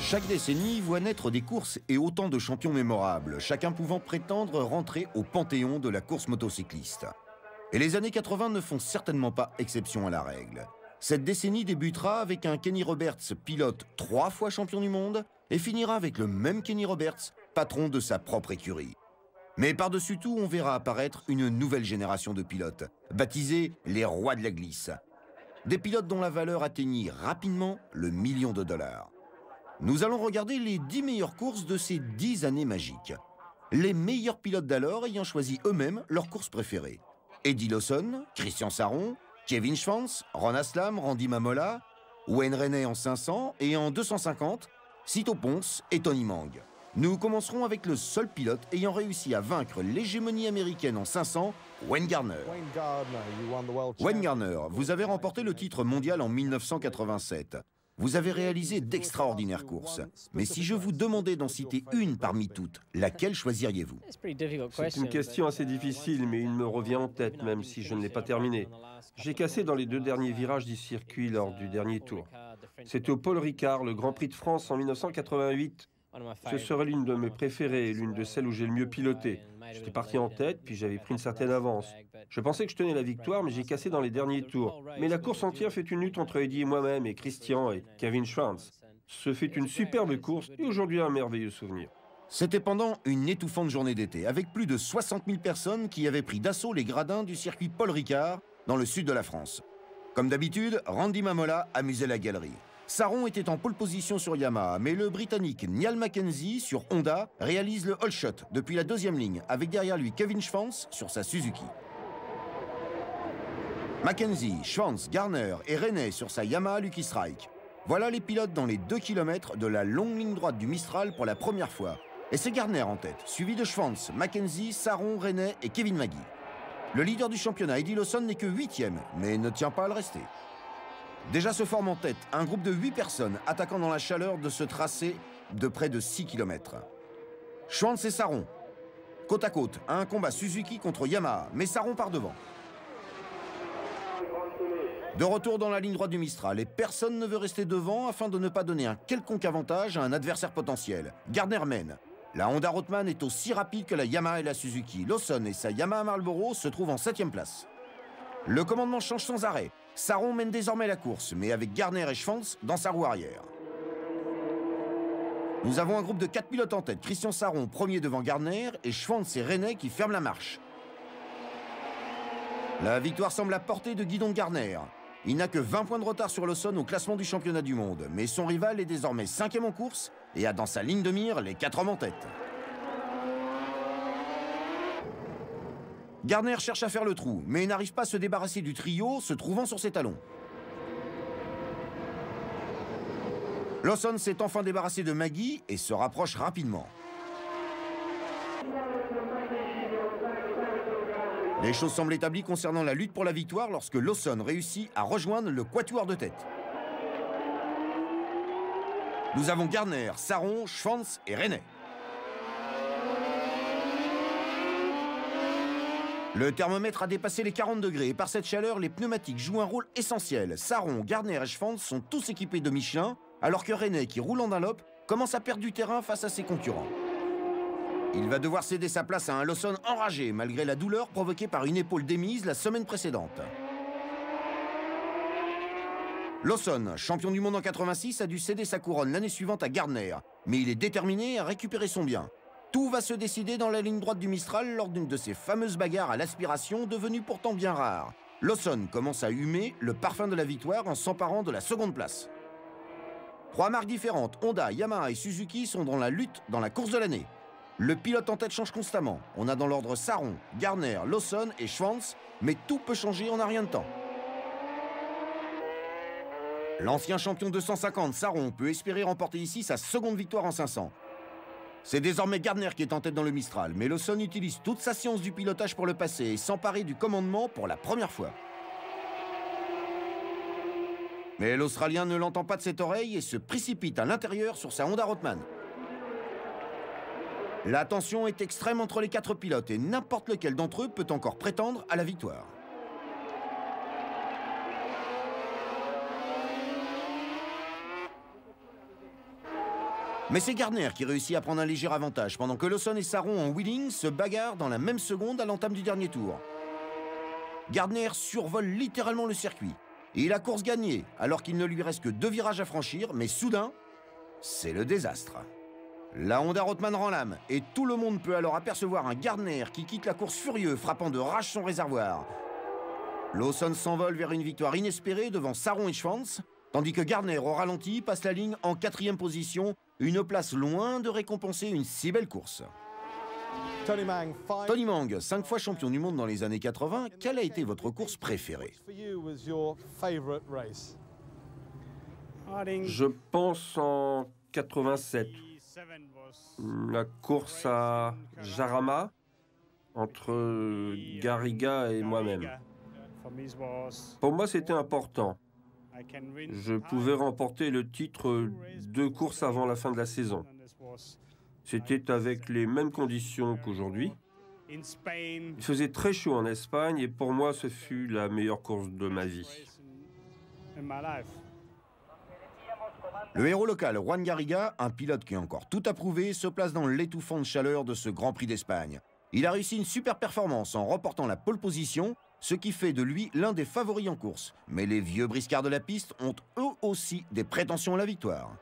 Chaque décennie voit naître des courses et autant de champions mémorables, chacun pouvant prétendre rentrer au panthéon de la course motocycliste. Et les années 80 ne font certainement pas exception à la règle. Cette décennie débutera avec un Kenny Roberts, pilote 3 fois champion du monde, et finira avec le même Kenny Roberts, patron de sa propre écurie. Mais par-dessus tout, on verra apparaître une nouvelle génération de pilotes, baptisés les rois de la glisse. Des pilotes dont la valeur atteignit rapidement le million de dollars. Nous allons regarder les 10 meilleures courses de ces 10 années magiques. Les meilleurs pilotes d'alors ayant choisi eux-mêmes leurs courses préférées. Eddie Lawson, Christian Sarron, Kevin Schwantz, Ron Aslam, Randy Mamola, Wayne Rainey en 500 et en 250, Cito Pons et Tony Mang. Nous commencerons avec le seul pilote ayant réussi à vaincre l'hégémonie américaine en 500, Wayne Gardner. Wayne Gardner, vous avez remporté le titre mondial en 1987. Vous avez réalisé d'extraordinaires courses. Mais si je vous demandais d'en citer une parmi toutes, laquelle choisiriez-vous? C'est une question assez difficile, mais une me revient en tête, même si je ne l'ai pas terminée. J'ai cassé dans les 2 derniers virages du circuit lors du dernier tour. C'était au Paul Ricard, le Grand Prix de France en 1988. Ce serait l'une de mes préférées, l'une de celles où j'ai le mieux piloté. J'étais parti en tête, puis j'avais pris une certaine avance. Je pensais que je tenais la victoire, mais j'ai cassé dans les derniers tours. Mais la course entière fait une lutte entre Eddie et moi-même, et Christian et Kevin Schwantz. Ce fait une superbe course, et aujourd'hui un merveilleux souvenir. C'était pendant une étouffante journée d'été, avec plus de 60 000 personnes qui avaient pris d'assaut les gradins du circuit Paul Ricard, dans le sud de la France. Comme d'habitude, Randy Mamola amusait la galerie. Sarron était en pole position sur Yamaha, mais le Britannique Niall Mackenzie sur Honda réalise le all shot depuis la 2e ligne, avec derrière lui Kevin Schwantz sur sa Suzuki. Mackenzie, Schwantz, Gardner et Rainey sur sa Yamaha Lucky Strike. Voilà les pilotes dans les 2 km de la longue ligne droite du Mistral pour la première fois. Et c'est Gardner en tête, suivi de Schwantz, Mackenzie, Sarron, Rainey et Kevin Magee. Le leader du championnat, Eddie Lawson, n'est que 8e, mais ne tient pas à le rester. Déjà se forme en tête un groupe de 8 personnes attaquant dans la chaleur de ce tracé de près de 6 km. Schwantz et Sarron, côte à côte, à un combat Suzuki contre Yamaha, mais Sarron part devant. De retour dans la ligne droite du Mistral, et personne ne veut rester devant afin de ne pas donner un quelconque avantage à un adversaire potentiel. Gardner mène. La Honda Rothman est aussi rapide que la Yamaha et la Suzuki. Lawson et sa Yamaha Marlboro se trouvent en 7e place. Le commandement change sans arrêt. Sarron mène désormais la course, mais avec Gardner et Schwantz dans sa roue arrière. Nous avons un groupe de 4 pilotes en tête. Christian Sarron, premier devant Gardner, et Schwantz et Rainey qui ferment la marche. La victoire semble à portée de Guidon de Gardner. Il n'a que 20 points de retard sur Lawson au classement du championnat du monde, mais son rival est désormais 5e en course et a dans sa ligne de mire les 4 hommes en tête. Gardner cherche à faire le trou, mais n'arrive pas à se débarrasser du trio, se trouvant sur ses talons. Lawson s'est enfin débarrassé de Magee et se rapproche rapidement. Les choses semblent établies concernant la lutte pour la victoire lorsque Lawson réussit à rejoindre le quatuor de tête. Nous avons Gardner, Sarron, Schwantz et Rainey. Le thermomètre a dépassé les 40 degrés et par cette chaleur, les pneumatiques jouent un rôle essentiel. Sarron, Gardner et Schwantz sont tous équipés de Michelin, alors que Rainey, qui roule en Dunlop, commence à perdre du terrain face à ses concurrents. Il va devoir céder sa place à un Lawson enragé, malgré la douleur provoquée par une épaule démise la semaine précédente. Lawson, champion du monde en 86, a dû céder sa couronne l'année suivante à Gardner, mais il est déterminé à récupérer son bien. Tout va se décider dans la ligne droite du Mistral lors d'une de ces fameuses bagarres à l'aspiration devenues pourtant bien rares. Lawson commence à humer le parfum de la victoire en s'emparant de la 2e place. 3 marques différentes, Honda, Yamaha et Suzuki, sont dans la lutte dans la course de l'année. Le pilote en tête change constamment. On a dans l'ordre Sarron, Gardner, Lawson et Schwantz, mais tout peut changer en un rien de temps. L'ancien champion 250, Sarron, peut espérer remporter ici sa 2e victoire en 500. C'est désormais Gardner qui est en tête dans le Mistral, mais Lawson utilise toute sa science du pilotage pour le passer et s'emparer du commandement pour la première fois. Mais l'Australien ne l'entend pas de cette oreille et se précipite à l'intérieur sur sa Honda Rothman. La tension est extrême entre les 4 pilotes et n'importe lequel d'entre eux peut encore prétendre à la victoire. Mais c'est Gardner qui réussit à prendre un léger avantage, pendant que Lawson et Sarron en wheeling se bagarrent dans la même seconde à l'entame du dernier tour. Gardner survole littéralement le circuit. Et la course gagnée, alors qu'il ne lui reste que 2 virages à franchir, mais soudain, c'est le désastre. La Honda Rothman rend l'âme, et tout le monde peut alors apercevoir un Gardner qui quitte la course furieux, frappant de rage son réservoir. Lawson s'envole vers une victoire inespérée devant Sarron et Schwanz, tandis que Gardner, au ralenti, passe la ligne en 4e position, une place loin de récompenser une si belle course. Tony Mang, 5 fois champion du monde dans les années 80, quelle a été votre course préférée? Je pense en 87. La course à Jarama, entre Garriga et moi-même. Pour moi, c'était important. Je pouvais remporter le titre 2 courses avant la fin de la saison. C'était avec les mêmes conditions qu'aujourd'hui. Il faisait très chaud en Espagne et pour moi, ce fut la meilleure course de ma vie. Le héros local, Juan Garriga, un pilote qui a encore tout à prouver, se place dans l'étouffante chaleur de ce Grand Prix d'Espagne. Il a réussi une super performance en remportant la pole position, ce qui fait de lui l'un des favoris en course. Mais les vieux briscards de la piste ont eux aussi des prétentions à la victoire.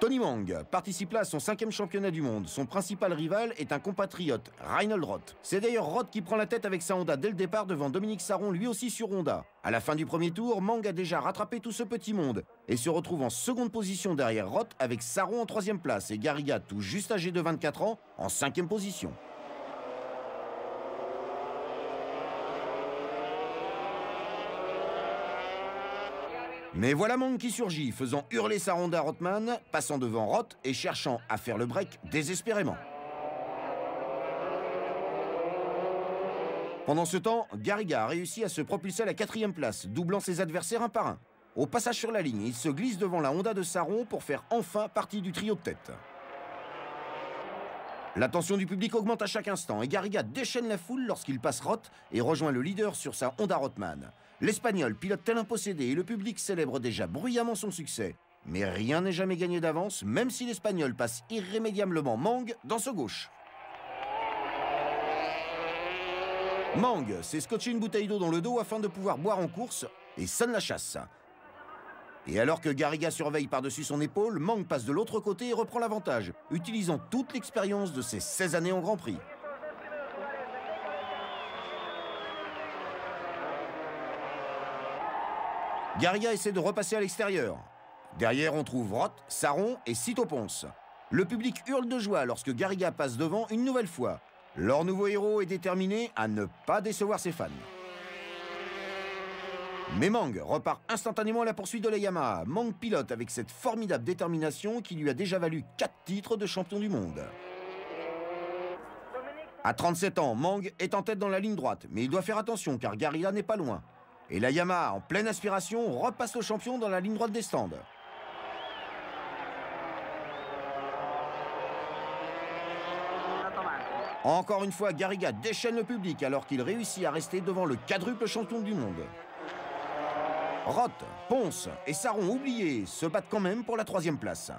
Tony Mang participe là à son 5e championnat du monde. Son principal rival est un compatriote, Reinhold Roth. C'est d'ailleurs Roth qui prend la tête avec sa Honda dès le départ devant Dominique Sarron, lui aussi sur Honda. À la fin du premier tour, Mang a déjà rattrapé tout ce petit monde et se retrouve en 2e position derrière Roth avec Sarron en 3e place et Garriga, tout juste âgé de 24 ans, en 5e position. Mais voilà Mang qui surgit, faisant hurler sa Honda Rothman, passant devant Roth et cherchant à faire le break désespérément. Pendant ce temps, Garriga a réussi à se propulser à la 4e place, doublant ses adversaires un par un. Au passage sur la ligne, il se glisse devant la Honda de Sarron pour faire enfin partie du trio de tête. L'attention du public augmente à chaque instant et Garriga déchaîne la foule lorsqu'il passe Roth et rejoint le leader sur sa Honda Rothman. L'Espagnol pilote tel un possédé et le public célèbre déjà bruyamment son succès. Mais rien n'est jamais gagné d'avance, même si l'Espagnol passe irrémédiablement Mang dans ce gauche. Mang s'est scotché une bouteille d'eau dans le dos afin de pouvoir boire en course et sonne la chasse. Et alors que Garriga surveille par-dessus son épaule, Mang passe de l'autre côté et reprend l'avantage, utilisant toute l'expérience de ses 16 années en Grand Prix. Garriga essaie de repasser à l'extérieur. Derrière, on trouve Roth, Sarron et Cito Pons. Le public hurle de joie lorsque Garriga passe devant une nouvelle fois. Leur nouveau héros est déterminé à ne pas décevoir ses fans. Mais Mang repart instantanément à la poursuite de la Yamaha. Mang pilote avec cette formidable détermination qui lui a déjà valu 4 titres de champion du monde. À 37 ans, Mang est en tête dans la ligne droite, mais il doit faire attention car Garriga n'est pas loin. Et la Yamaha, en pleine aspiration, repasse le champion dans la ligne droite des stands. Encore une fois, Garriga déchaîne le public alors qu'il réussit à rester devant le quadruple champion du monde. Roth, Pons et Sarron oubliés se battent quand même pour la 3e place.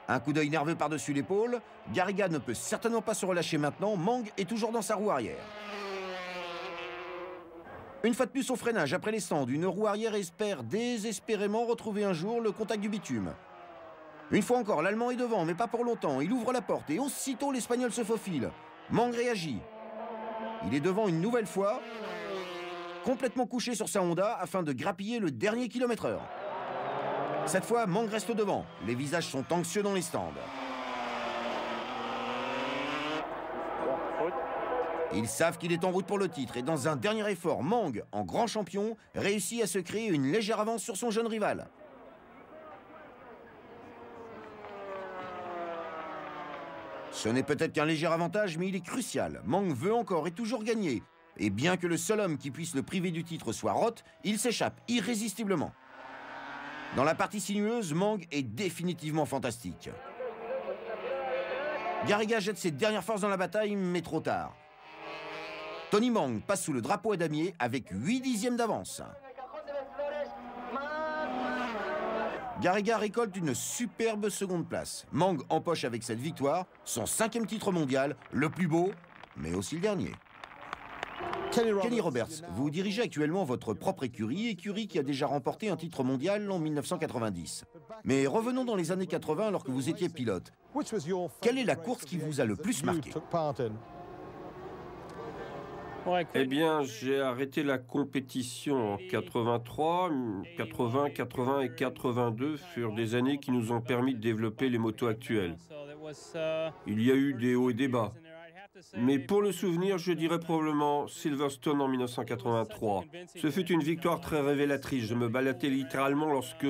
Un coup d'œil nerveux par-dessus l'épaule, Garriga ne peut certainement pas se relâcher maintenant, Mang est toujours dans sa roue arrière. Une fois de plus au freinage après les stands, une roue arrière espère désespérément retrouver un jour le contact du bitume. Une fois encore, l'Allemand est devant, mais pas pour longtemps. Il ouvre la porte et aussitôt l'Espagnol se faufile. Mang réagit. Il est devant une nouvelle fois, complètement couché sur sa Honda afin de grappiller le dernier kilomètre-heure. Cette fois, Mang reste devant. Les visages sont anxieux dans les stands. Ils savent qu'il est en route pour le titre et dans un dernier effort, Mang, en grand champion, réussit à se créer une légère avance sur son jeune rival. Ce n'est peut-être qu'un léger avantage, mais il est crucial. Mang veut encore et toujours gagner. Et bien que le seul homme qui puisse le priver du titre soit Roth, il s'échappe irrésistiblement. Dans la partie sinueuse, Mang est définitivement fantastique. Garriga jette ses dernières forces dans la bataille, mais trop tard. Tony Mang passe sous le drapeau à damier avec 8 dixièmes d'avance. Garriga récolte une superbe seconde place. Mang empoche avec cette victoire son 5e titre mondial, le plus beau, mais aussi le dernier. Kenny Roberts, vous dirigez actuellement votre propre écurie qui a déjà remporté un titre mondial en 1990. Mais revenons dans les années 80 alors que vous étiez pilote. Quelle est la course qui vous a le plus marqué? Eh bien, j'ai arrêté la compétition en 83, 80, 80 et 82 furent des années qui nous ont permis de développer les motos actuelles. Il y a eu des hauts et des bas. Mais pour le souvenir, je dirais probablement Silverstone en 1983. Ce fut une victoire très révélatrice. Je me baladais littéralement lorsque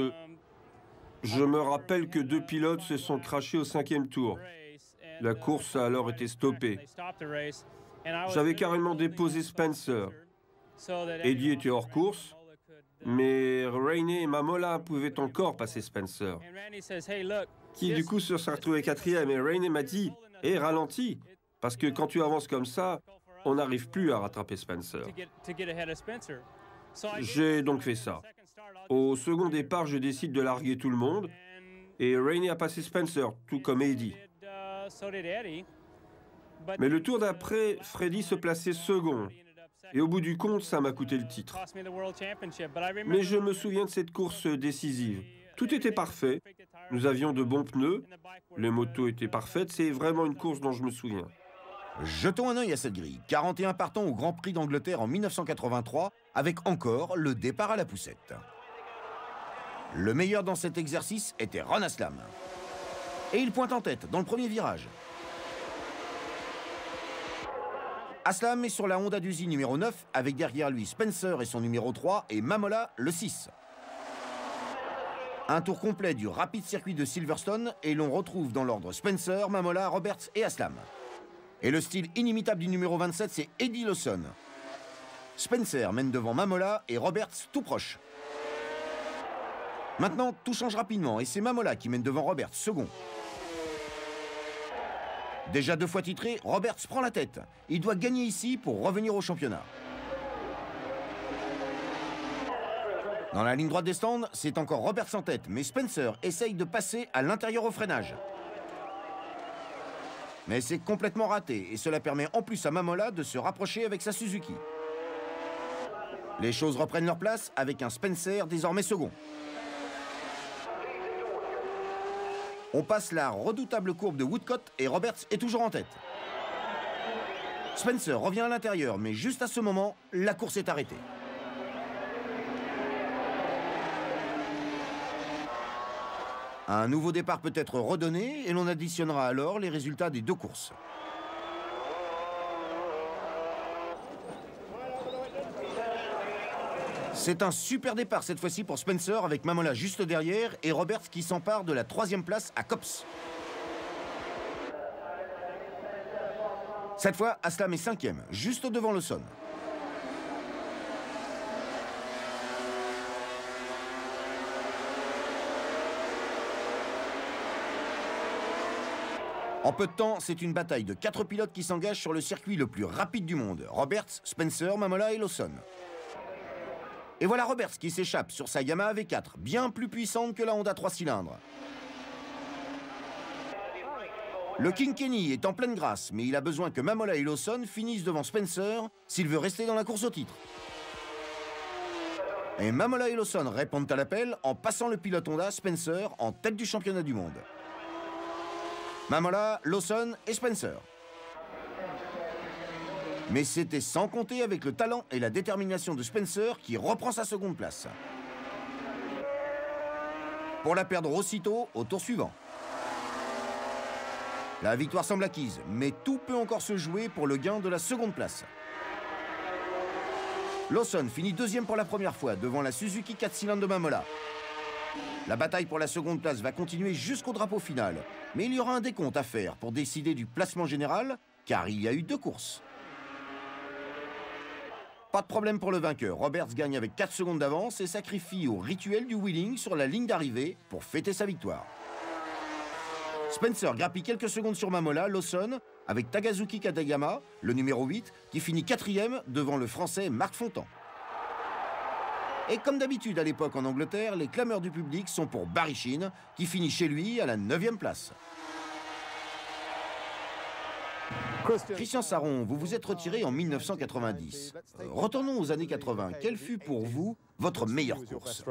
je me rappelle que 2 pilotes se sont crashés au 5e tour. La course a alors été stoppée. J'avais carrément déposé Spencer. Eddie était hors course, mais Rainey et Mamola pouvaient encore passer Spencer, qui du coup se serait retrouvé 4e. Et Rainey m'a dit « Hé, ralentis !» Parce que quand tu avances comme ça, on n'arrive plus à rattraper Spencer. J'ai donc fait ça. Au second départ, je décide de larguer tout le monde. Et Rainey a passé Spencer, tout comme Eddie. Mais le tour d'après, Freddie se plaçait second. Et au bout du compte, ça m'a coûté le titre. Mais je me souviens de cette course décisive. Tout était parfait. Nous avions de bons pneus. Les motos étaient parfaites. C'est vraiment une course dont je me souviens. Jetons un œil à cette grille. 41 partants au Grand Prix d'Angleterre en 1983, avec encore le départ à la poussette. Le meilleur dans cet exercice était Ron Aslam. Et il pointe en tête dans le premier virage. Aslam est sur la Honda d'usine numéro 9, avec derrière lui Spencer et son numéro 3, et Mamola le 6. Un tour complet du rapide circuit de Silverstone, et l'on retrouve dans l'ordre Spencer, Mamola, Roberts et Aslam. Et le style inimitable du numéro 27, c'est Eddie Lawson. Spencer mène devant Mamola et Roberts tout proche. Maintenant, tout change rapidement et c'est Mamola qui mène devant Roberts, second. Déjà 2 fois titré, Roberts prend la tête. Il doit gagner ici pour revenir au championnat. Dans la ligne droite des stands, c'est encore Roberts en tête, mais Spencer essaye de passer à l'intérieur au freinage. Mais c'est complètement raté et cela permet en plus à Mamola de se rapprocher avec sa Suzuki. Les choses reprennent leur place avec un Spencer désormais second. On passe la redoutable courbe de Woodcote et Roberts est toujours en tête. Spencer revient à l'intérieur, mais juste à ce moment, la course est arrêtée. Un nouveau départ peut être redonné et l'on additionnera alors les résultats des 2 courses. C'est un super départ cette fois-ci pour Spencer avec Mamola juste derrière et Roberts qui s'empare de la 3e place à Copse. Cette fois, Aslam est 5e, juste devant Lawson. En peu de temps, c'est une bataille de 4 pilotes qui s'engagent sur le circuit le plus rapide du monde. Roberts, Spencer, Mamola et Lawson. Et voilà Roberts qui s'échappe sur sa Yamaha V4, bien plus puissante que la Honda 3 cylindres. Le King Kenny est en pleine grâce, mais il a besoin que Mamola et Lawson finissent devant Spencer s'il veut rester dans la course au titre. Et Mamola et Lawson répondent à l'appel en passant le pilote Honda Spencer en tête du championnat du monde. Mamola, Lawson et Spencer. Mais c'était sans compter avec le talent et la détermination de Spencer qui reprend sa seconde place. Pour la perdre aussitôt au tour suivant. La victoire semble acquise, mais tout peut encore se jouer pour le gain de la seconde place. Lawson finit 2e pour la première fois devant la Suzuki 4 cylindres de Mamola. La bataille pour la seconde place va continuer jusqu'au drapeau final. Mais il y aura un décompte à faire pour décider du placement général, car il y a eu 2 courses. Pas de problème pour le vainqueur. Roberts gagne avec 4 secondes d'avance et sacrifie au rituel du wheeling sur la ligne d'arrivée pour fêter sa victoire. Spencer grappille quelques secondes sur Mamola, Lawson, avec Takazuki Katayama, le numéro 8, qui finit 4e devant le Français Marc Fontan. Et comme d'habitude à l'époque en Angleterre, les clameurs du public sont pour Barry Sheene, qui finit chez lui à la 9e place. Christian Saron, vous vous êtes retiré en 1990. Retournons aux années 80. Quelle fut pour vous votre meilleure course?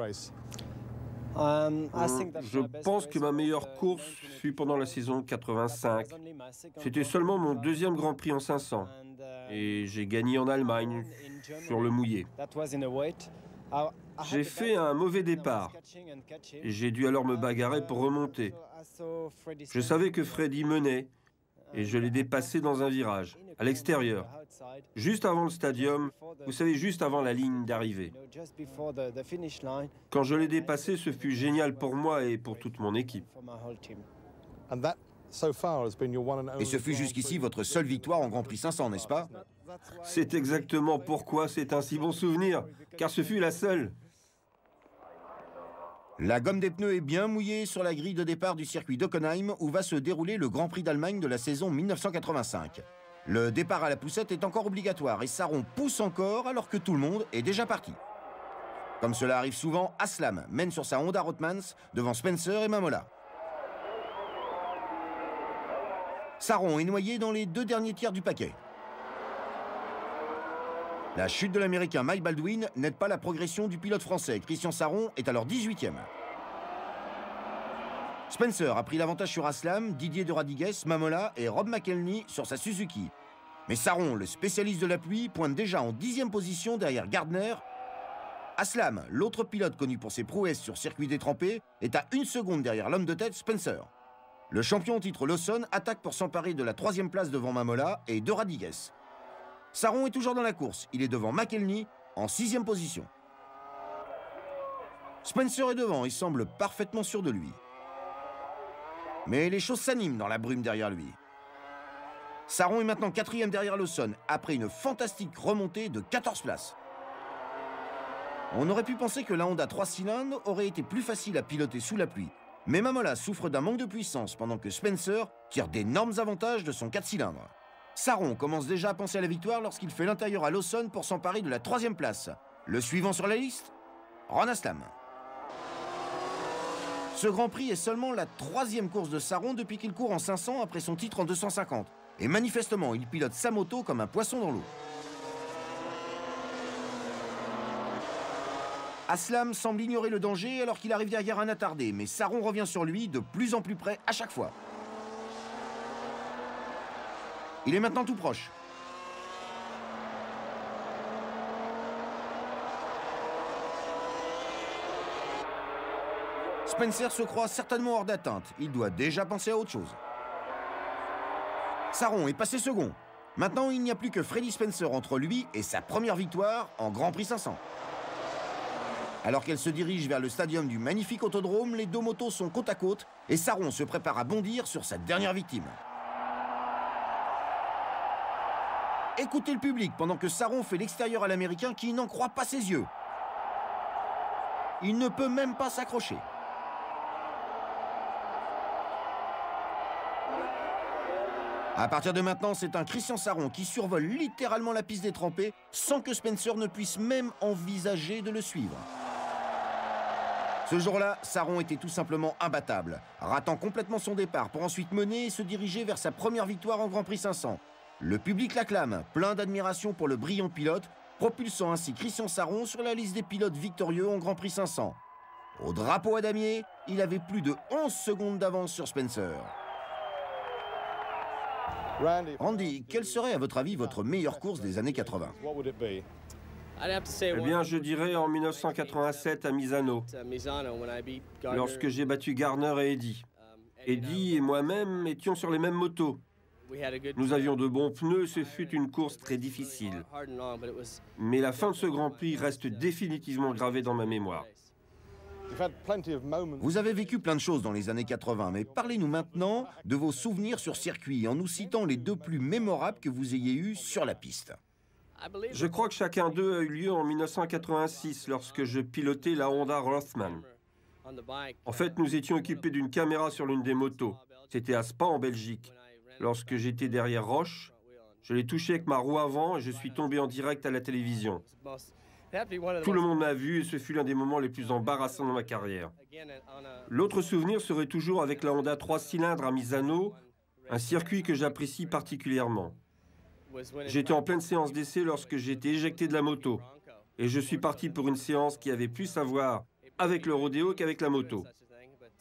Je pense que ma meilleure course fut pendant la saison 85. C'était seulement mon 2e Grand Prix en 500. Et j'ai gagné en Allemagne, sur le mouillé. J'ai fait un mauvais départ. J'ai dû alors me bagarrer pour remonter. Je savais que Freddie menait et je l'ai dépassé dans un virage, à l'extérieur, juste avant le stadium, vous savez, juste avant la ligne d'arrivée. Quand je l'ai dépassé, ce fut génial pour moi et pour toute mon équipe. Et ce fut jusqu'ici votre seule victoire en Grand Prix 500, n'est-ce pas? C'est exactement pourquoi c'est un si bon souvenir, car ce fut la seule. La gomme des pneus est bien mouillée sur la grille de départ du circuit d'Hockenheim où va se dérouler le Grand Prix d'Allemagne de la saison 1985. Le départ à la poussette est encore obligatoire et Saron pousse encore alors que tout le monde est déjà parti. Comme cela arrive souvent, Aslam mène sur sa Honda Rothmans devant Spencer et Mamola. Saron est noyé dans les 2 derniers tiers du paquet. La chute de l'Américain Mike Baldwin n'aide pas la progression du pilote français. Christian Saron est alors 18e. Spencer a pris l'avantage sur Aslam, Didier de Radigues, Mamola et Rob McElhenney sur sa Suzuki. Mais Saron, le spécialiste de la pluie, pointe déjà en 10e position derrière Gardner. Aslam, l'autre pilote connu pour ses prouesses sur circuit détrempé, est à 1 seconde derrière l'homme de tête Spencer. Le champion en titre Lawson attaque pour s'emparer de la 3e place devant Mamola et de Radigues. Saron est toujours dans la course. Il est devant McElhenney en 6e position. Spencer est devant et semble parfaitement sûr de lui. Mais les choses s'animent dans la brume derrière lui. Saron est maintenant 4e derrière Lawson après une fantastique remontée de 14 places. On aurait pu penser que la Honda 3 cylindres aurait été plus facile à piloter sous la pluie. Mais Mamola souffre d'un manque de puissance pendant que Spencer tire d'énormes avantages de son 4 cylindres. Saron commence déjà à penser à la victoire lorsqu'il fait l'intérieur à Lawson pour s'emparer de la 3e place. Le suivant sur la liste, Ron Aslam. Ce Grand Prix est seulement la 3e course de Saron depuis qu'il court en 500 après son titre en 250. Et manifestement, il pilote sa moto comme un poisson dans l'eau. Aslam semble ignorer le danger alors qu'il arrive derrière un attardé, mais Saron revient sur lui de plus en plus près à chaque fois. Il est maintenant tout proche. Spencer se croit certainement hors d'atteinte. Il doit déjà penser à autre chose. Saron est passé second. Maintenant, il n'y a plus que Freddie Spencer entre lui et sa première victoire en Grand Prix 500. Alors qu'elle se dirige vers le stadium du magnifique autodrome, les 2 motos sont côte à côte et Saron se prépare à bondir sur sa dernière victime. Écoutez le public pendant que Saron fait l'extérieur à l'Américain qui n'en croit pas ses yeux. Il ne peut même pas s'accrocher. À partir de maintenant, c'est un Christian Saron qui survole littéralement la piste détrempée sans que Spencer ne puisse même envisager de le suivre. Ce jour-là, Saron était tout simplement imbattable, ratant complètement son départ pour ensuite mener et se diriger vers sa première victoire en Grand Prix 500. Le public l'acclame, plein d'admiration pour le brillant pilote, propulsant ainsi Christian Saron sur la liste des pilotes victorieux en Grand Prix 500. Au drapeau à damier, il avait plus de 11 secondes d'avance sur Spencer. Randy, quelle serait à votre avis votre meilleure course des années 80? Eh bien, je dirais en 1987 à Misano, lorsque j'ai battu Gardner et Eddie. Eddie et moi-même étions sur les mêmes motos. Nous avions de bons pneus, ce fut une course très difficile. Mais la fin de ce Grand Prix reste définitivement gravée dans ma mémoire. Vous avez vécu plein de choses dans les années 80, mais parlez-nous maintenant de vos souvenirs sur circuit en nous citant les 2 plus mémorables que vous ayez eus sur la piste. Je crois que chacun d'eux a eu lieu en 1986, lorsque je pilotais la Honda Rothman. En fait, nous étions équipés d'une caméra sur l'une des motos. C'était à Spa, en Belgique. Lorsque j'étais derrière Roche, je l'ai touché avec ma roue avant et je suis tombé en direct à la télévision. Tout le monde m'a vu et ce fut l'un des moments les plus embarrassants de ma carrière. L'autre souvenir serait toujours avec la Honda 3 cylindres à Misano, un circuit que j'apprécie particulièrement. J'étais en pleine séance d'essai lorsque j'ai été éjecté de la moto. Et je suis parti pour une séance qui avait plus à voir avec le rodéo qu'avec la moto.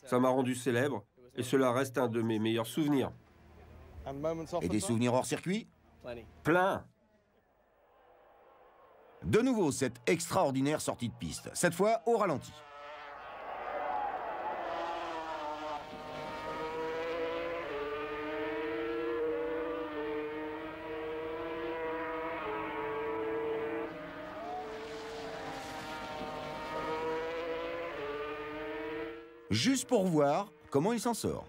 Ça m'a rendu célèbre et cela reste un de mes meilleurs souvenirs. Et des souvenirs hors circuit? Plein. De nouveau, cette extraordinaire sortie de piste, cette fois au ralenti. Juste pour voir comment il s'en sort.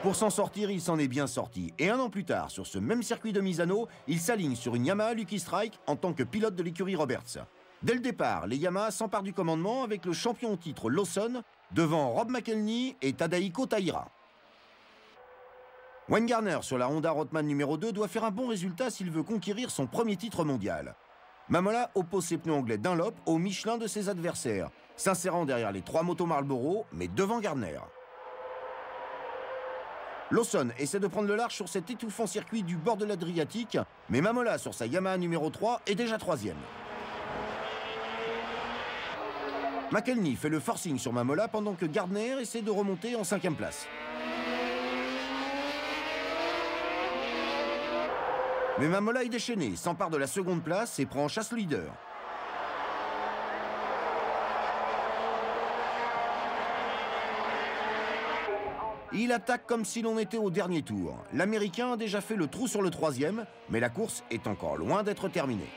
Pour s'en sortir, il s'en est bien sorti. Et un an plus tard, sur ce même circuit de Misano, il s'aligne sur une Yamaha Lucky Strike en tant que pilote de l'écurie Roberts. Dès le départ, les Yamaha s'emparent du commandement avec le champion au titre Lawson devant Rob McElhenney et Tadahiko Taira. Wayne Gardner sur la Honda Rothman numéro 2 doit faire un bon résultat s'il veut conquérir son premier titre mondial. Mamola oppose ses pneus anglais Dunlop au Michelin de ses adversaires, s'insérant derrière les 3 motos Marlboro, mais devant Gardner. Lawson essaie de prendre le large sur cet étouffant circuit du bord de l'Adriatique, mais Mamola sur sa Yamaha numéro 3 est déjà 3e. McElhenney fait le forcing sur Mamola pendant que Gardner essaie de remonter en 5e place. Mais Mamola est déchaîné, s'empare de la seconde place et prend en chasse le leader. Il attaque comme si l'on était au dernier tour. L'Américain a déjà fait le trou sur le 3e, mais la course est encore loin d'être terminée.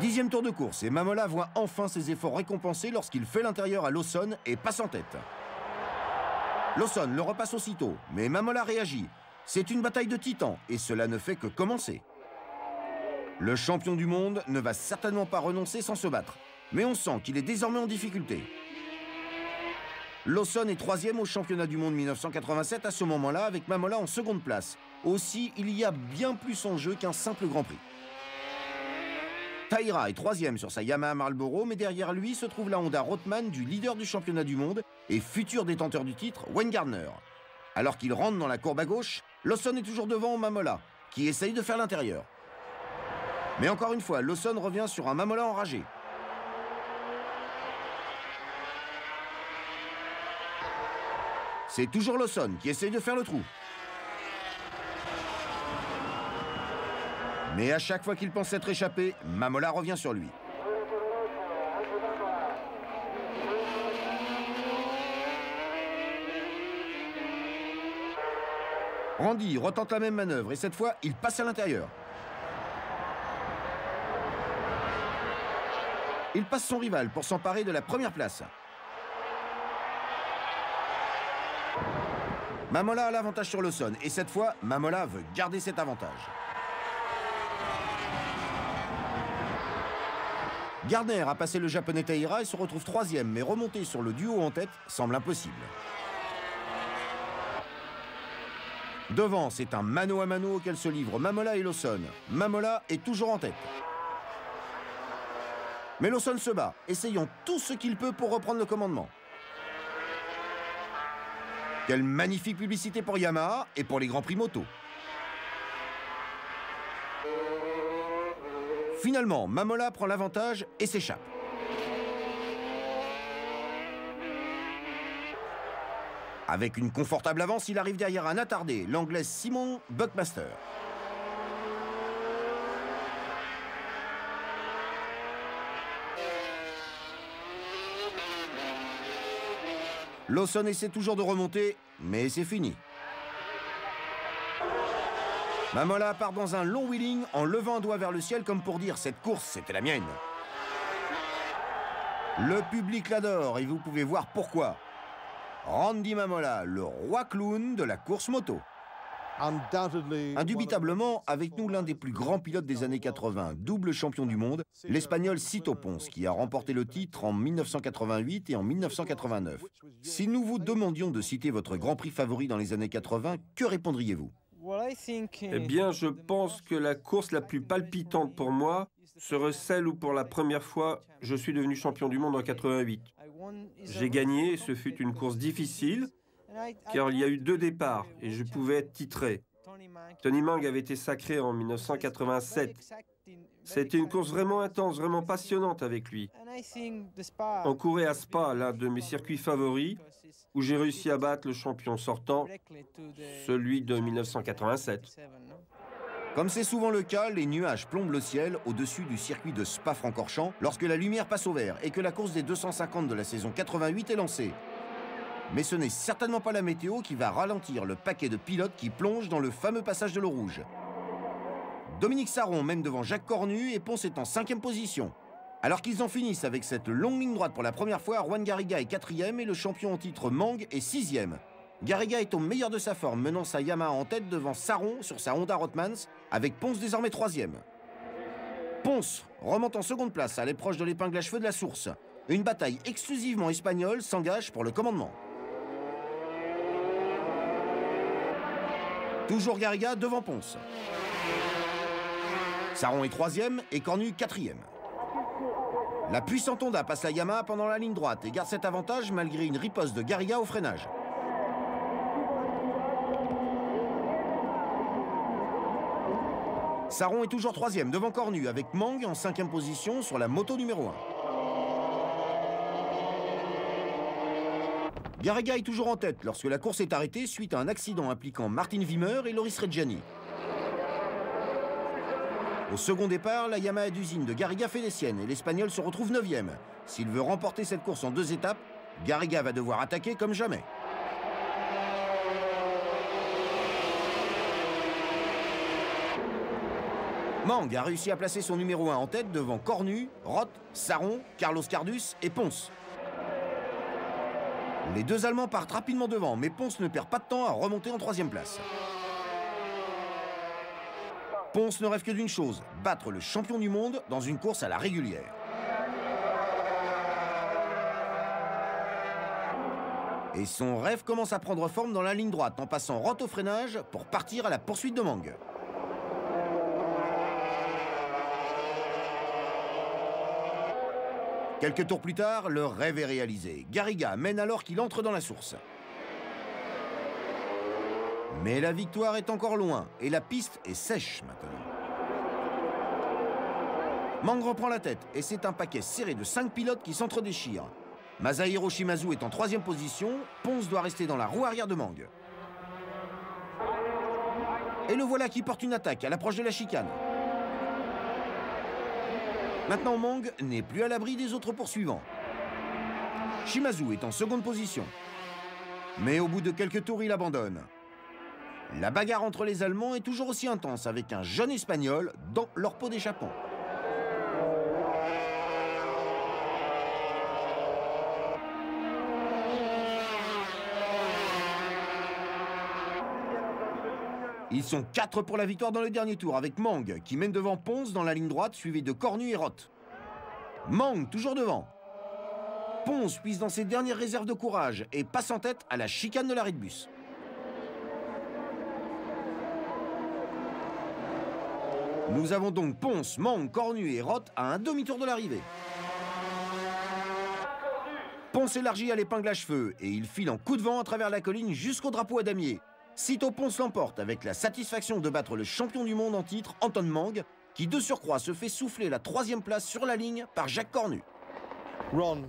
10e tour de course et Mamola voit enfin ses efforts récompensés lorsqu'il fait l'intérieur à Lawson et passe en tête. Lawson le repasse aussitôt, mais Mamola réagit. C'est une bataille de titans et cela ne fait que commencer. Le champion du monde ne va certainement pas renoncer sans se battre, mais on sent qu'il est désormais en difficulté. Lawson est 3e au championnat du monde 1987 à ce moment-là, avec Mamola en seconde place. Aussi, il y a bien plus en jeu qu'un simple Grand Prix. Taira est 3e sur sa Yamaha Marlboro, mais derrière lui se trouve la Honda Rothman du leader du championnat du monde et futur détenteur du titre, Wayne Gardner. Alors qu'il rentre dans la courbe à gauche, Lawson est toujours devant Mamola, qui essaye de faire l'intérieur. Mais encore une fois, Lawson revient sur un Mamola enragé. C'est toujours Lawson qui essaye de faire le trou. Mais à chaque fois qu'il pense s'être échappé, Mamola revient sur lui. Randy retente la même manœuvre et cette fois, il passe à l'intérieur. Il passe son rival pour s'emparer de la première place. Mamola a l'avantage sur Lawson et cette fois, Mamola veut garder cet avantage. Gardner a passé le japonais Taira et se retrouve 3e, mais remonter sur le duo en tête semble impossible. Devant, c'est un mano à mano auquel se livrent Mamola et Lawson. Mamola est toujours en tête. Mais Lawson se bat, essayant tout ce qu'il peut pour reprendre le commandement. Quelle magnifique publicité pour Yamaha et pour les Grands Prix moto. Finalement, Mamola prend l'avantage et s'échappe. Avec une confortable avance, il arrive derrière un attardé, l'Anglais Simon Buckmaster. Lawson essaie toujours de remonter, mais c'est fini. Mamola part dans un long wheeling en levant un doigt vers le ciel comme pour dire « cette course, c'était la mienne ». Le public l'adore et vous pouvez voir pourquoi. Randy Mamola, le roi clown de la course moto. Indubitablement, avec nous l'un des plus grands pilotes des années 80, double champion du monde, l'Espagnol Sito Pons, qui a remporté le titre en 1988 et en 1989. Si nous vous demandions de citer votre Grand Prix favori dans les années 80, que répondriez-vous? Eh bien, je pense que la course la plus palpitante pour moi serait celle où pour la première fois, je suis devenu champion du monde en 88. J'ai gagné et ce fut une course difficile, car il y a eu 2 départs et je pouvais être titré. Tony Mang avait été sacré en 1987. C'était une course vraiment intense, vraiment passionnante avec lui. On courait à Spa, l'un de mes circuits favoris, où j'ai réussi à battre le champion sortant, celui de 1987. Comme c'est souvent le cas, les nuages plombent le ciel au-dessus du circuit de Spa-Francorchamps lorsque la lumière passe au vert et que la course des 250 de la saison 88 est lancée. Mais ce n'est certainement pas la météo qui va ralentir le paquet de pilotes qui plongent dans le fameux passage de l'eau rouge. Dominique Sarron mène devant Jacques Cornu et Pons est en 5e position. Alors qu'ils en finissent avec cette longue ligne droite pour la première fois, Juan Garriga est 4e et le champion en titre Mang est 6e. Garriga est au meilleur de sa forme, menant sa Yamaha en tête devant Sarron sur sa Honda Rothmans, avec Pons désormais 3e. Pons remonte en seconde place à l'approche de l'épingle à cheveux de la source. Une bataille exclusivement espagnole s'engage pour le commandement. Toujours Garriga devant Pons. Sarron est 3e et Cornu 4e. La puissante Honda passe la Yamaha pendant la ligne droite et garde cet avantage malgré une riposte de Garriga au freinage. Sarron est toujours 3e devant Cornu avec Mang en 5e position sur la moto numéro 1. Garriga est toujours en tête lorsque la course est arrêtée suite à un accident impliquant Martin Wimmer et Loris Reggiani. Au second départ, la Yamaha d'usine de Garriga fait les siennes et l'Espagnol se retrouve 9e. S'il veut remporter cette course en 2 étapes, Garriga va devoir attaquer comme jamais. Mang a réussi à placer son numéro 1 en tête devant Cornu, Roth, Sarron, Carlos Cardus et Pons. Les 2 Allemands partent rapidement devant, mais Pons ne perd pas de temps à remonter en 3e place. Pons ne rêve que d'une chose, battre le champion du monde dans une course à la régulière. Et son rêve commence à prendre forme dans la ligne droite en passant Roth au freinage pour partir à la poursuite de Mang. Quelques tours plus tard, le rêve est réalisé. Garriga mène alors qu'il entre dans la source. Mais la victoire est encore loin et la piste est sèche maintenant. Mang reprend la tête et c'est un paquet serré de 5 pilotes qui s'entre-déchirent. Masahiro Shimazu est en 3e position, Pons doit rester dans la roue arrière de Mang. Et le voilà qui porte une attaque à l'approche de la chicane. Maintenant, Mang n'est plus à l'abri des autres poursuivants. Shimazu est en seconde position. Mais au bout de quelques tours, il abandonne. La bagarre entre les Allemands est toujours aussi intense avec un jeune Espagnol dans leur pot d'échappement. Ils sont 4 pour la victoire dans le dernier tour avec Mang qui mène devant Pons dans la ligne droite suivi de Cornu et Roth. Mang toujours devant. Pons puise dans ses dernières réserves de courage et passe en tête à la chicane de l'arrêt de bus. Nous avons donc Pons, Mang, Cornu et Roth à un demi-tour de l'arrivée. Pons élargit à l'épingle à cheveux et il file en coup de vent à travers la colline jusqu'au drapeau à damier. Sito Pons l'emporte avec la satisfaction de battre le champion du monde en titre, Anton Mang, qui de surcroît se fait souffler la 3e place sur la ligne par Jacques Cornu. Ron,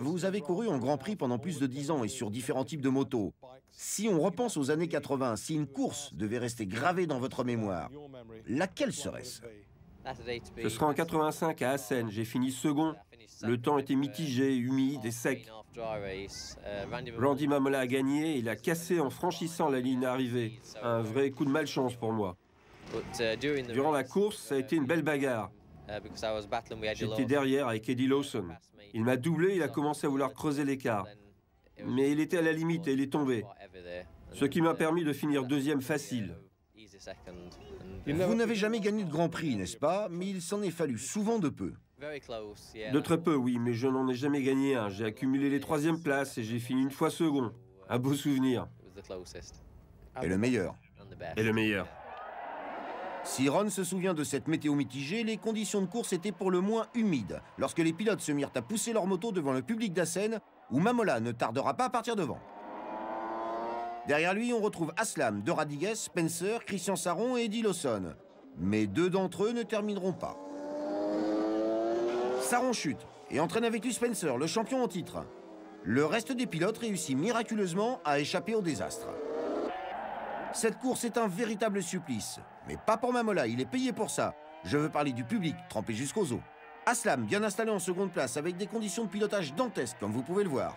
vous avez couru en Grand Prix pendant plus de 10 ans et sur différents types de motos. Si on repense aux années 80, si une course devait rester gravée dans votre mémoire, laquelle serait-ce? Ce sera en 85 à Assen, j'ai fini second. Le temps était mitigé, humide et sec. Randy Mamola a gagné et il a cassé en franchissant la ligne d'arrivée. Un vrai coup de malchance pour moi. Durant la course, ça a été une belle bagarre. J'étais derrière avec Eddie Lawson. Il m'a doublé, il a commencé à vouloir creuser l'écart. Mais il était à la limite et il est tombé. Ce qui m'a permis de finir deuxième facile. Vous n'avez jamais gagné de Grand Prix, n'est-ce pas? Mais il s'en est fallu souvent de peu. De très peu, oui, mais je n'en ai jamais gagné un. J'ai accumulé les troisièmes places et j'ai fini une fois second. Un beau souvenir. Et le meilleur. Et le meilleur. Si Ron se souvient de cette météo mitigée, les conditions de course étaient pour le moins humides, lorsque les pilotes se mirent à pousser leur moto devant le public d'Assen, où Mamola ne tardera pas à partir devant. Derrière lui, on retrouve Aslam, De Radigues, Spencer, Christian Sarron et Eddie Lawson. Mais deux d'entre eux ne termineront pas. Sarron chute et entraîne avec lui Spencer, le champion en titre. Le reste des pilotes réussit miraculeusement à échapper au désastre. Cette course est un véritable supplice. Mais pas pour Mamola, il est payé pour ça. Je veux parler du public, trempé jusqu'aux os. Aslam, bien installé en seconde place, avec des conditions de pilotage dantesques, comme vous pouvez le voir.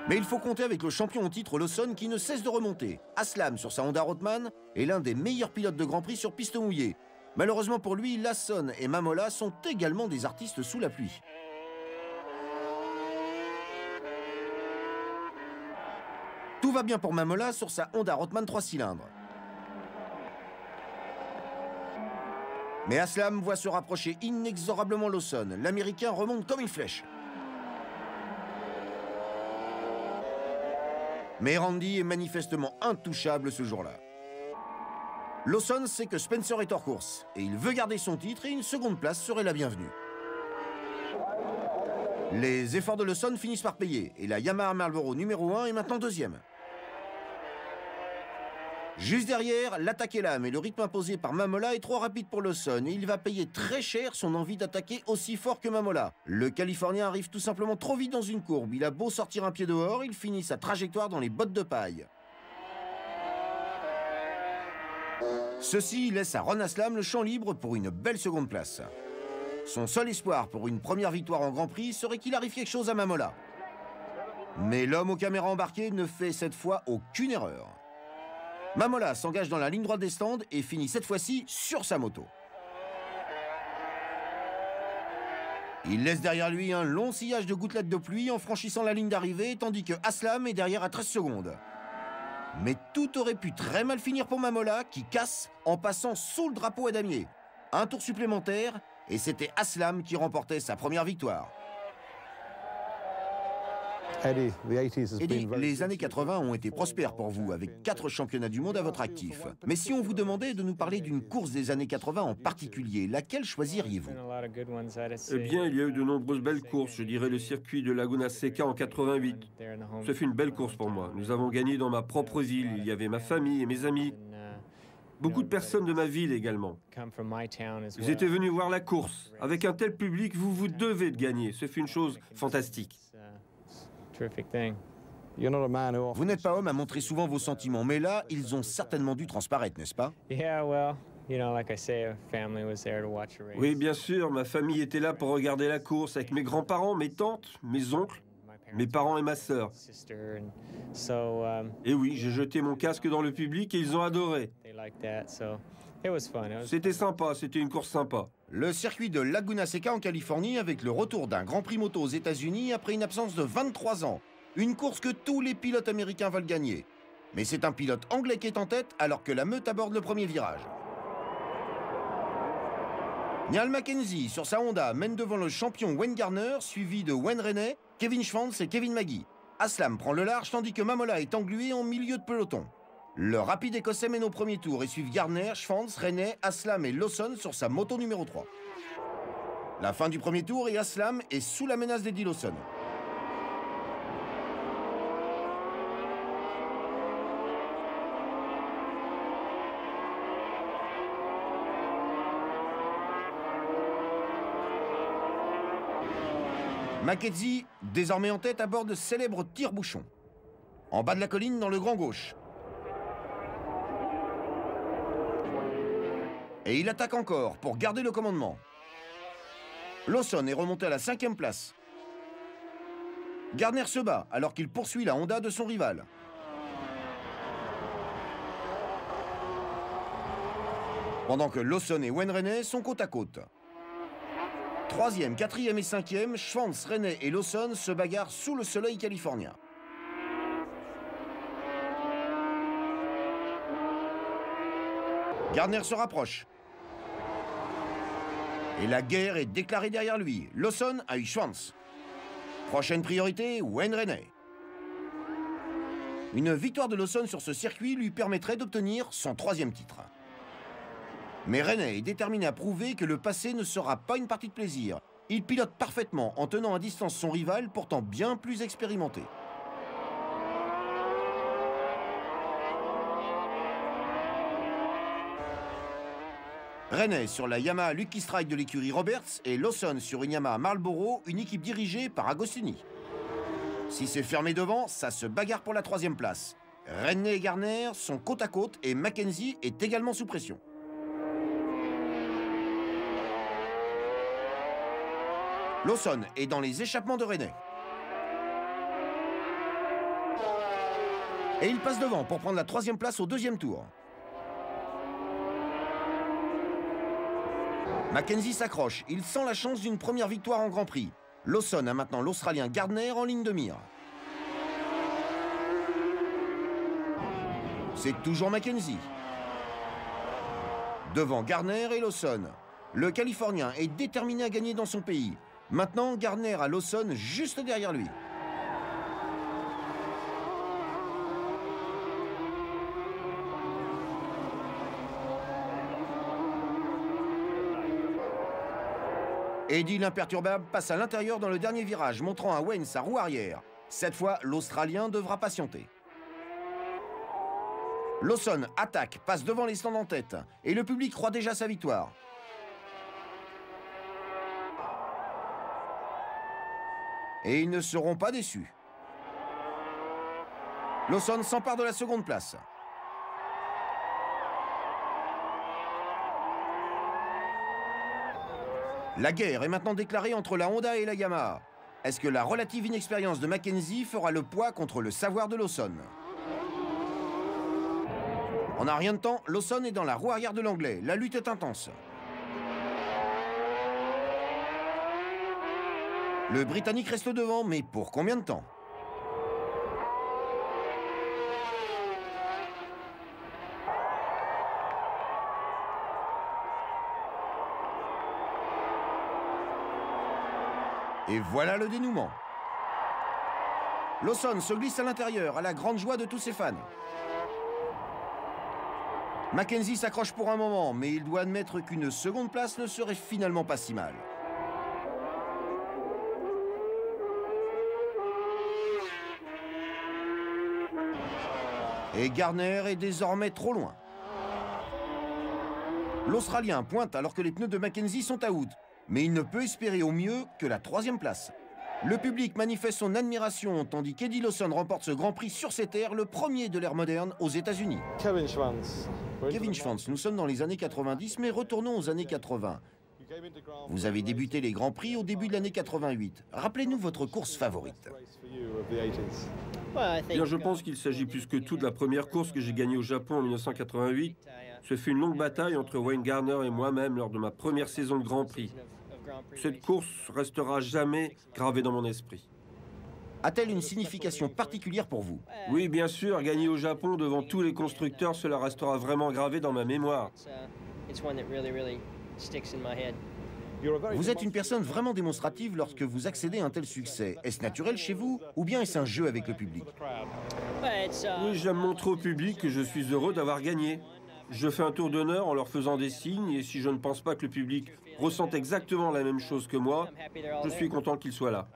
Mais il faut compter avec le champion en titre Lawson qui ne cesse de remonter. Aslam, sur sa Honda Rothman, est l'un des meilleurs pilotes de Grand Prix sur piste mouillée. Malheureusement pour lui, Lawson et Mamola sont également des artistes sous la pluie. Tout va bien pour Mamola sur sa Honda Rothman 3 cylindres. Mais Aslam voit se rapprocher inexorablement Lawson. L'Américain remonte comme une flèche. Mais Randy est manifestement intouchable ce jour-là. Lawson sait que Spencer est hors course et il veut garder son titre et une seconde place serait la bienvenue. Les efforts de Lawson finissent par payer et la Yamaha Marlboro numéro 1 est maintenant deuxième. Juste derrière, l'attaque est là, mais le rythme imposé par Mamola est trop rapide pour Lawson et il va payer très cher son envie d'attaquer aussi fort que Mamola. Le Californien arrive tout simplement trop vite dans une courbe. Il a beau sortir un pied dehors, il finit sa trajectoire dans les bottes de paille. Ceci laisse à Ron Aslam le champ libre pour une belle seconde place. Son seul espoir pour une première victoire en Grand Prix serait qu'il arrive quelque chose à Mamola. Mais l'homme aux caméras embarquées ne fait cette fois aucune erreur. Mamola s'engage dans la ligne droite des stands et finit cette fois-ci sur sa moto. Il laisse derrière lui un long sillage de gouttelettes de pluie en franchissant la ligne d'arrivée, tandis que Aslam est derrière à 13 secondes. Mais tout aurait pu très mal finir pour Mamola, qui casse en passant sous le drapeau à damier. Un tour supplémentaire, et c'était Aslam qui remportait sa première victoire. Eddie, les années 80 ont été prospères pour vous, avec 4 championnats du monde à votre actif. Mais si on vous demandait de nous parler d'une course des années 80 en particulier, laquelle choisiriez-vous? Eh bien, il y a eu de nombreuses belles courses. Je dirais le circuit de Laguna Seca en 88. Ce fut une belle course pour moi. Nous avons gagné dans ma propre ville. Il y avait ma famille et mes amis. Beaucoup de personnes de ma ville également. Vous étiez venus voir la course. Avec un tel public, vous vous devez de gagner. Ce fut une chose fantastique. Vous n'êtes pas homme à montrer souvent vos sentiments, mais là, ils ont certainement dû transparaître, n'est-ce pas? Oui, bien sûr, ma famille était là pour regarder la course avec mes grands-parents, mes tantes, mes oncles, mes parents et ma sœur. Et oui, j'ai jeté mon casque dans le public et ils ont adoré. C'était sympa, c'était une course sympa. Le circuit de Laguna Seca en Californie avec le retour d'un Grand Prix moto aux États-Unis après une absence de 23 ans. Une course que tous les pilotes américains veulent gagner. Mais c'est un pilote anglais qui est en tête alors que la meute aborde le premier virage. Niall Mackenzie, sur sa Honda, mène devant le champion Wayne Gardner, suivi de Wayne Rainey, Kevin Schwantz et Kevin Magee. Aslam prend le large tandis que Mamola est englué en milieu de peloton. Le rapide écossais mène au premier tour et suivent Gardner, Schwantz, Rainey, Aslam et Lawson sur sa moto numéro 3. La fin du premier tour et Aslam est sous la menace d'Eddie Lawson. Mackenzie, désormais en tête, aborde le célèbre tire-bouchon. En bas de la colline, dans le grand gauche. Et il attaque encore pour garder le commandement. Lawson est remonté à la 5e place. Gardner se bat alors qu'il poursuit la Honda de son rival. Pendant que Lawson et Wayne Rainey sont côte à côte. Troisième, quatrième et cinquième, Schwantz, René et Lawson se bagarrent sous le soleil californien. Gardner se rapproche. Et la guerre est déclarée derrière lui. Lawson a eu Schwantz. Prochaine priorité, Wayne René. Une victoire de Lawson sur ce circuit lui permettrait d'obtenir son troisième titre. Mais René est déterminé à prouver que le passé ne sera pas une partie de plaisir. Il pilote parfaitement en tenant à distance son rival, pourtant bien plus expérimenté. René sur la Yamaha Lucky Strike de l'écurie Roberts et Lawson sur une Yamaha Marlboro, une équipe dirigée par Agostini. Si c'est fermé devant, ça se bagarre pour la troisième place. René et Gardner sont côte à côte et Mackenzie est également sous pression. Lawson est dans les échappements de René. Et il passe devant pour prendre la troisième place au deuxième tour. Mackenzie s'accroche, il sent la chance d'une première victoire en Grand Prix. Lawson a maintenant l'Australien Gardner en ligne de mire. C'est toujours Mackenzie. Devant Gardner et Lawson. Le Californien est déterminé à gagner dans son pays. Maintenant, Gardner a Lawson juste derrière lui. Eddie l'imperturbable passe à l'intérieur dans le dernier virage, montrant à Wayne sa roue arrière. Cette fois, l'Australien devra patienter. Lawson attaque, passe devant les stands en tête, et le public croit déjà sa victoire. Et ils ne seront pas déçus. Lawson s'empare de la seconde place. La guerre est maintenant déclarée entre la Honda et la Yamaha. Est-ce que la relative inexpérience de Mackenzie fera le poids contre le savoir de Lawson? En un rien de temps, Lawson est dans la roue arrière de l'Anglais. La lutte est intense. Le Britannique reste devant, mais pour combien de temps? Et voilà le dénouement. Lawson se glisse à l'intérieur, à la grande joie de tous ses fans. Mackenzie s'accroche pour un moment, mais il doit admettre qu'une seconde place ne serait finalement pas si mal. Et Gardner est désormais trop loin. L'Australien pointe alors que les pneus de Mackenzie sont à out. Mais il ne peut espérer au mieux que la troisième place. Le public manifeste son admiration tandis qu'Eddie Lawson remporte ce Grand Prix sur ses terres, le premier de l'ère moderne aux États-Unis. Kevin Schwantz. Kevin Schwantz, nous sommes dans les années 90, mais retournons aux années 80. Vous avez débuté les Grands Prix au début de l'année 88. Rappelez-nous votre course favorite. Bien, je pense qu'il s'agit plus que tout de la première course que j'ai gagnée au Japon en 1988. Ce fut une longue bataille entre Wayne Gardner et moi-même lors de ma première saison de Grand Prix. Cette course restera jamais gravée dans mon esprit. A-t-elle une signification particulière pour vous? Oui, bien sûr, gagner au Japon devant tous les constructeurs, cela restera vraiment gravé dans ma mémoire. Vous êtes une personne vraiment démonstrative lorsque vous accédez à un tel succès. Est-ce naturel chez vous ou bien est-ce un jeu avec le public? Oui, j'aime montrer au public que je suis heureux d'avoir gagné. Je fais un tour d'honneur en leur faisant des signes et si je ne pense pas que le public ressente exactement la même chose que moi, je suis content qu'il soit là.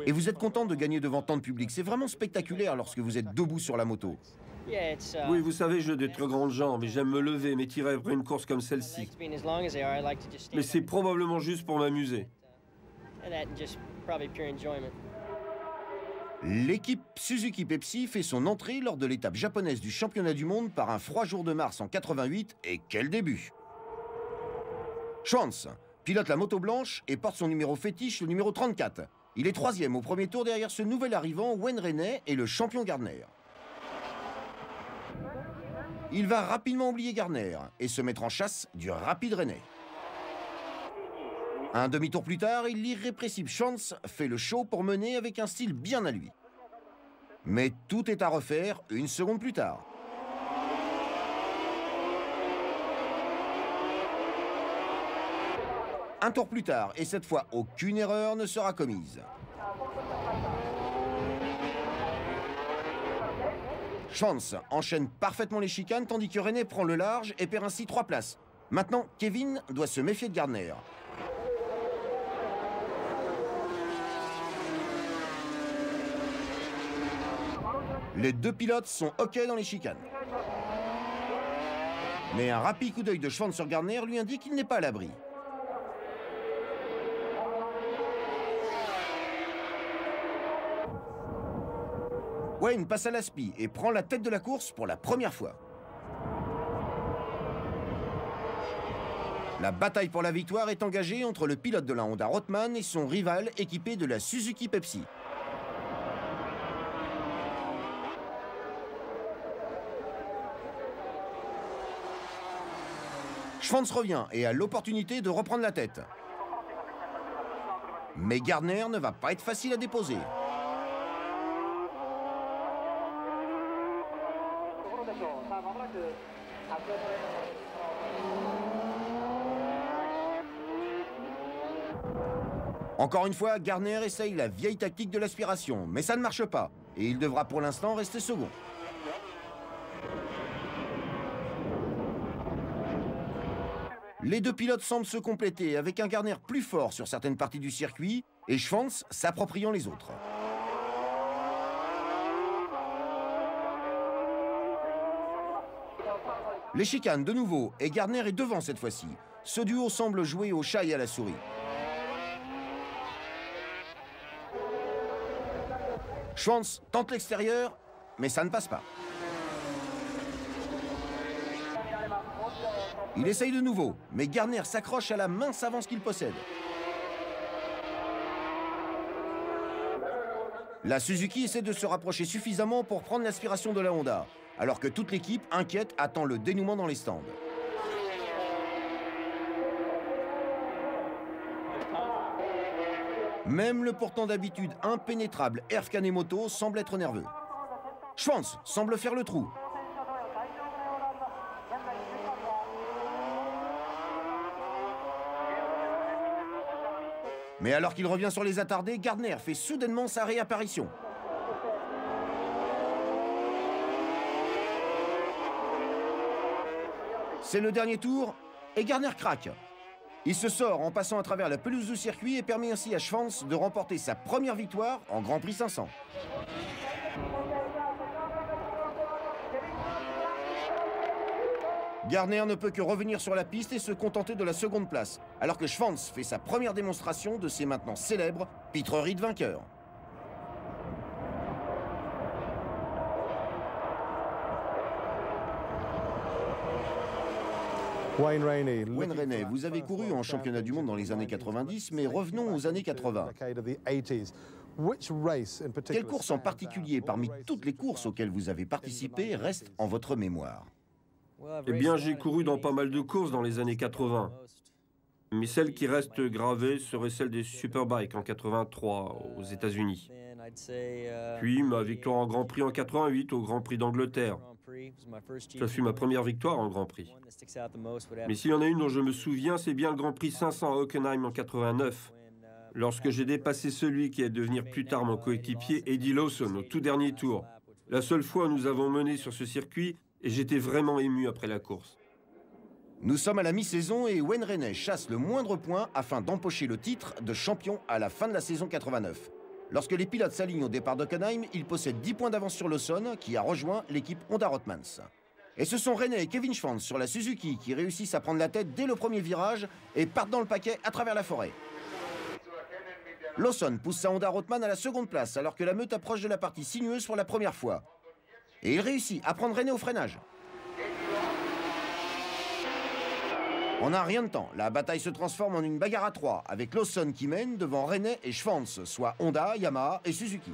Et vous êtes content de gagner devant tant de public. C'est vraiment spectaculaire lorsque vous êtes debout sur la moto. Oui, vous savez, j'ai de très grandes jambes et j'aime me lever, m'étirer après une course comme celle-ci. Mais c'est probablement juste pour m'amuser. L'équipe Suzuki Pepsi fait son entrée lors de l'étape japonaise du championnat du monde par un froid jour de mars en 88. Et quel début! Schwantz pilote la moto blanche et porte son numéro fétiche, le numéro 34. Il est troisième au premier tour derrière ce nouvel arrivant, Wayne René, et le champion Gardner. Il va rapidement oublier Gardner et se mettre en chasse du rapide René. Un demi-tour plus tard, l'irrépressible Schwanz fait le show pour mener avec un style bien à lui. Mais tout est à refaire 1 seconde plus tard. Un tour plus tard, et cette fois, aucune erreur ne sera commise. Schwanz enchaîne parfaitement les chicanes tandis que René prend le large et perd ainsi 3 places. Maintenant, Kevin doit se méfier de Gardner. Les deux pilotes sont OK dans les chicanes. Mais un rapide coup d'œil de Schwanz sur Gardner lui indique qu'il n'est pas à l'abri. Wayne passe à l'aspi et prend la tête de la course pour la première fois. La bataille pour la victoire est engagée entre le pilote de la Honda Rothman et son rival équipé de la Suzuki Pepsi. Schwanz revient et a l'opportunité de reprendre la tête. Mais Gardner ne va pas être facile à déposer. Encore une fois, Gardner essaye la vieille tactique de l'aspiration, mais ça ne marche pas, et il devra pour l'instant rester second. Les deux pilotes semblent se compléter, avec un Gardner plus fort sur certaines parties du circuit, et Schwanz s'appropriant les autres. Les chicanes de nouveau, et Gardner est devant cette fois-ci. Ce duo semble jouer au chat et à la souris. Schwanz tente l'extérieur, mais ça ne passe pas. Il essaye de nouveau, mais Gardner s'accroche à la mince avance qu'il possède. La Suzuki essaie de se rapprocher suffisamment pour prendre l'aspiration de la Honda, alors que toute l'équipe, inquiète, attend le dénouement dans les stands. Même le pourtant d'habitude impénétrable Herve Kanemoto semble être nerveux. Schwanz semble faire le trou. Mais alors qu'il revient sur les attardés, Gardner fait soudainement sa réapparition. C'est le dernier tour et Gardner craque. Il se sort en passant à travers la pelouse du circuit et permet ainsi à Schwanz de remporter sa première victoire en Grand Prix 500. Gardner ne peut que revenir sur la piste et se contenter de la seconde place, alors que Schwanz fait sa première démonstration de ses maintenant célèbres pitreries de vainqueur. Wayne Rainey, vous avez couru en championnat du monde dans les années 90, mais revenons aux années 80. Quelle course en particulier parmi toutes les courses auxquelles vous avez participé reste en votre mémoire? Eh bien, j'ai couru dans pas mal de courses dans les années 80. Mais celle qui reste gravée serait celle des Superbikes en 83 aux États-Unis. Puis ma victoire en Grand Prix en 88 au Grand Prix d'Angleterre. Ça fut ma première victoire en Grand Prix. Mais s'il y en a une dont je me souviens, c'est bien le Grand Prix 500 à Hockenheim en 89, lorsque j'ai dépassé celui qui allait devenir plus tard mon coéquipier, Eddie Lawson, au tout dernier tour. La seule fois où nous avons mené sur ce circuit, et j'étais vraiment ému après la course. Nous sommes à la mi-saison et Wayne Rainey chasse le moindre point afin d'empocher le titre de champion à la fin de la saison 89. Lorsque les pilotes s'alignent au départ d'Hockenheim, il possède 10 points d'avance sur Lawson, qui a rejoint l'équipe Honda Rothmans. Et ce sont Rainey et Kevin Schwanz sur la Suzuki qui réussissent à prendre la tête dès le premier virage et partent dans le paquet à travers la forêt. Lawson pousse sa Honda Rothman à la seconde place alors que la meute approche de la partie sinueuse pour la première fois. Et il réussit à prendre Rainey au freinage. En un rien de temps, la bataille se transforme en une bagarre à 3, avec Lawson qui mène devant Rainey et Schwanz, soit Honda, Yamaha et Suzuki.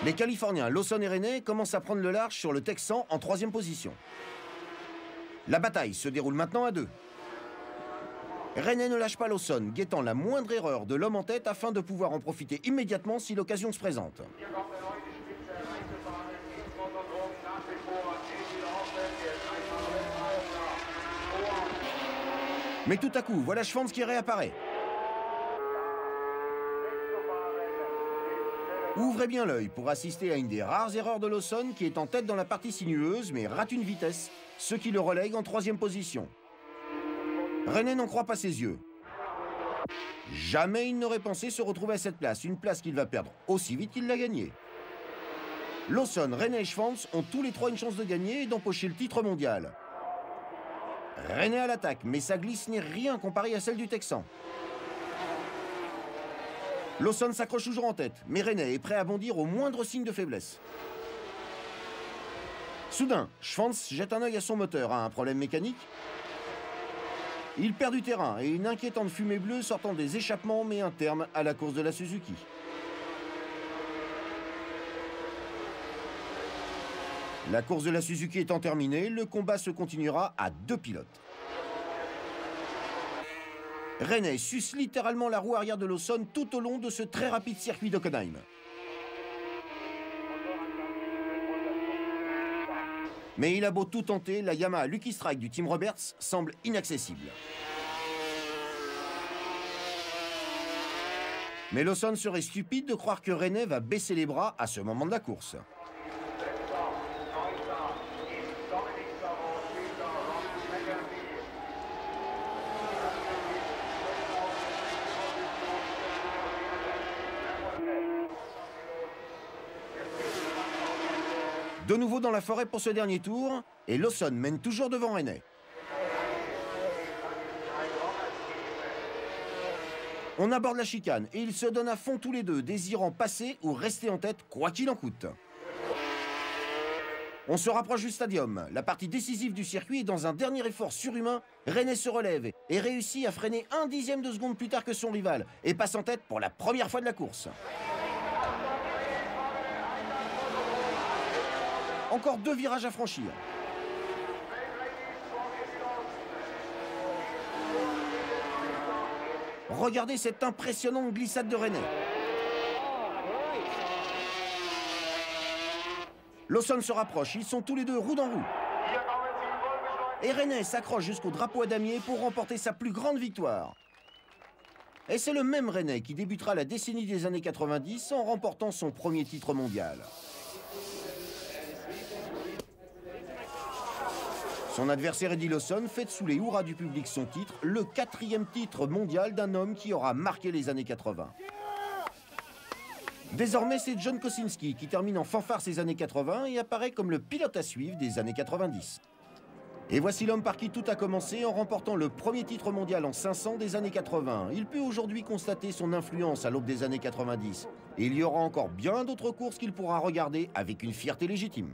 Les Californiens Lawson et Rainey commencent à prendre le large sur le Texan en 3e position. La bataille se déroule maintenant à deux. René ne lâche pas Lawson, guettant la moindre erreur de l'homme en tête afin de pouvoir en profiter immédiatement si l'occasion se présente. Mais tout à coup, voilà Schwanz qui réapparaît. Ouvrez bien l'œil pour assister à une des rares erreurs de Lawson qui est en tête dans la partie sinueuse mais rate une vitesse, ce qui le relègue en 3e position. René n'en croit pas ses yeux. Jamais il n'aurait pensé se retrouver à cette place, une place qu'il va perdre aussi vite qu'il l'a gagnée. Lawson, René et Schwanz ont tous les trois une chance de gagner et d'empocher le titre mondial. René à l'attaque, mais sa glisse n'est rien comparée à celle du Texan. Lawson s'accroche toujours en tête, mais René est prêt à bondir au moindre signe de faiblesse. Soudain, Schwanz jette un œil à son moteur. A un problème mécanique? Il perd du terrain et une inquiétante fumée bleue sortant des échappements met un terme à la course de la Suzuki. La course de la Suzuki étant terminée, le combat se continuera à 2 pilotes. René suce littéralement la roue arrière de Lawson tout au long de ce très rapide circuit d'Hockenheim. Mais il a beau tout tenter, la Yamaha Lucky Strike du Team Roberts semble inaccessible. Mais Lawson serait stupide de croire que René va baisser les bras à ce moment de la course. De nouveau dans la forêt pour ce dernier tour, et Lawson mène toujours devant René. On aborde la chicane et ils se donnent à fond tous les deux, désirant passer ou rester en tête, quoi qu'il en coûte. On se rapproche du stadium. La partie décisive du circuit est dans un dernier effort surhumain. René se relève et réussit à freiner 1/10 de seconde plus tard que son rival et passe en tête pour la première fois de la course. Encore 2 virages à franchir. Regardez cette impressionnante glissade de René. Lawson se rapproche, ils sont tous les deux roue dans roue. Et René s'accroche jusqu'au drapeau à damier pour remporter sa plus grande victoire. Et c'est le même René qui débutera la décennie des années 90 en remportant son premier titre mondial. Son adversaire Eddie Lawson fête sous les hurrahs du public son titre, le 4e titre mondial d'un homme qui aura marqué les années 80. Désormais, c'est John Kosinski qui termine en fanfare ces années 80 et apparaît comme le pilote à suivre des années 90. Et voici l'homme par qui tout a commencé en remportant le premier titre mondial en 500 des années 80. Il peut aujourd'hui constater son influence à l'aube des années 90. Et il y aura encore bien d'autres courses qu'il pourra regarder avec une fierté légitime.